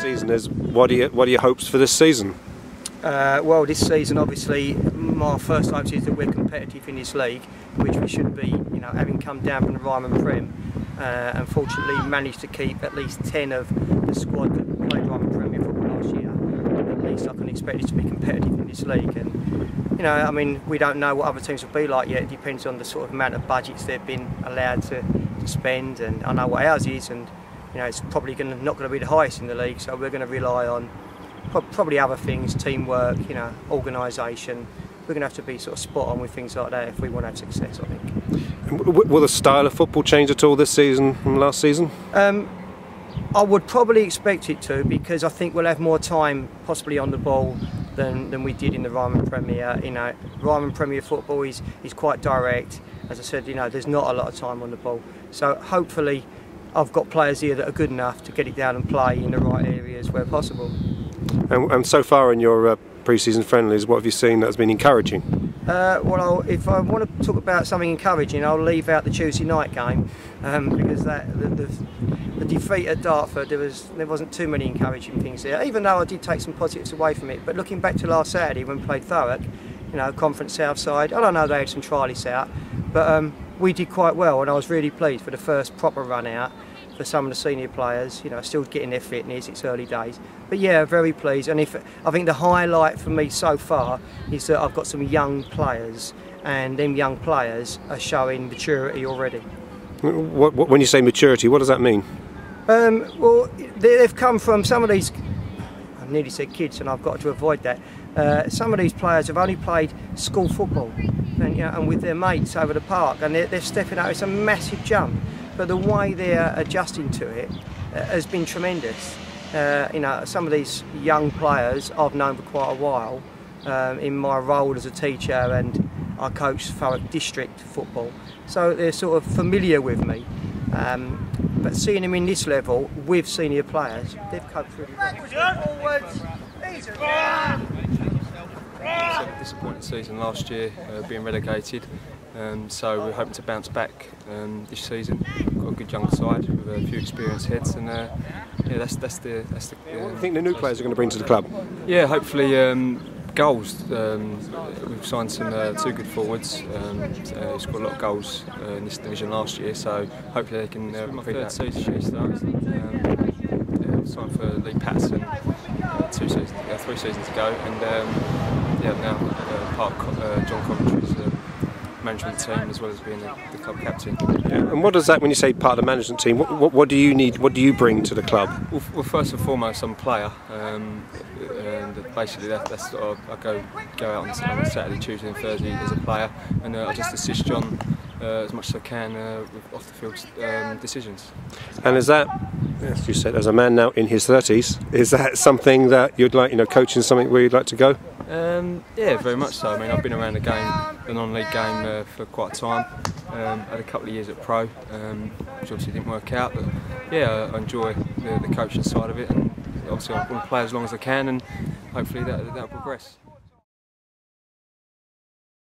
season is. What are your hopes for this season? Well, this season, obviously, my first hopes is that we're competitive in this league, which we should be. You know, having come down from the Ryman Prem, unfortunately managed to keep at least 10 of the squad that played Ryman Premier football last year. At least I can expect us to be competitive in this league. And you know, I mean, we don't know what other teams will be like yet. It depends on the sort of amount of budgets they've been allowed to spend, and I know what ours is, and you know, it's probably not going to be the highest in the league. So we're going to rely on probably other things, teamwork, you know, organisation. We're going to have to be sort of spot on with things like that if we want to have success, I think. Will the style of football change at all this season from last season? I would probably expect it to, because I think we'll have more time possibly on the ball than we did in the Ryman Premier. You know, Ryman Premier football is quite direct. As I said, you know, there's not a lot of time on the ball. So hopefully I've got players here that are good enough to get it down and play in the right areas where possible. And so far in your pre-season friendlies, what have you seen that has been encouraging? Well, if I want to talk about something encouraging, I'll leave out the Tuesday night game, because the defeat at Dartford, there wasn't too many encouraging things there, even though I did take some positives away from it. But looking back to last Saturday when we played Thurrock, you know, Conference South side, I don't know, they had some trialists out, but we did quite well, and I was really pleased for the first proper run out for some of the senior players. You know, still getting their fitness, it's early days, but yeah, very pleased. And I think the highlight for me so far is that I've got some young players, and them young players are showing maturity already. When you say maturity, what does that mean? Well, they've come from some of these, I nearly said kids, and I've got to avoid that. Some of these players have only played school football, and, you know, and with their mates over the park, and they're stepping out. It's a massive jump, but the way they're adjusting to it has been tremendous. You know, some of these young players I've known for quite a while, in my role as a teacher, and I coach Thurrock district football, so they're sort of familiar with me. But seeing them in this level with senior players, they've coped really well. Forwards, It's a disappointing season last year, being relegated. So we're hoping to bounce back this season. Got a good young side with a few experienced heads, and yeah, that's the. What do you think the new players are going to bring to the club? Yeah, hopefully goals. We've signed some two good forwards. He scored a lot of goals in this division last year, so hopefully they can repeat that. Season starts. Signed for Lee Patterson 3 seasons ago, and yeah, now part of John Coventry's management team, as well as being the club captain. Yeah. And what does that, when you say part of the management team, what do you need? What do you bring to the club? Well, first and foremost, I'm a player, and basically that's what I go out on Saturday, Tuesday, and Thursday as a player, and I just assist John as much as I can with off the field decisions. And is that, as you said, as a man now in his 30s, is that something that you'd like, you know, coaching something where you'd like to go? Yeah, very much so. I mean, I've been around the game, the non-league game, for quite a time. Had a couple of years at pro, which obviously didn't work out, but yeah, I enjoy the coaching side of it, and obviously I want to play as long as I can, and hopefully that'll progress.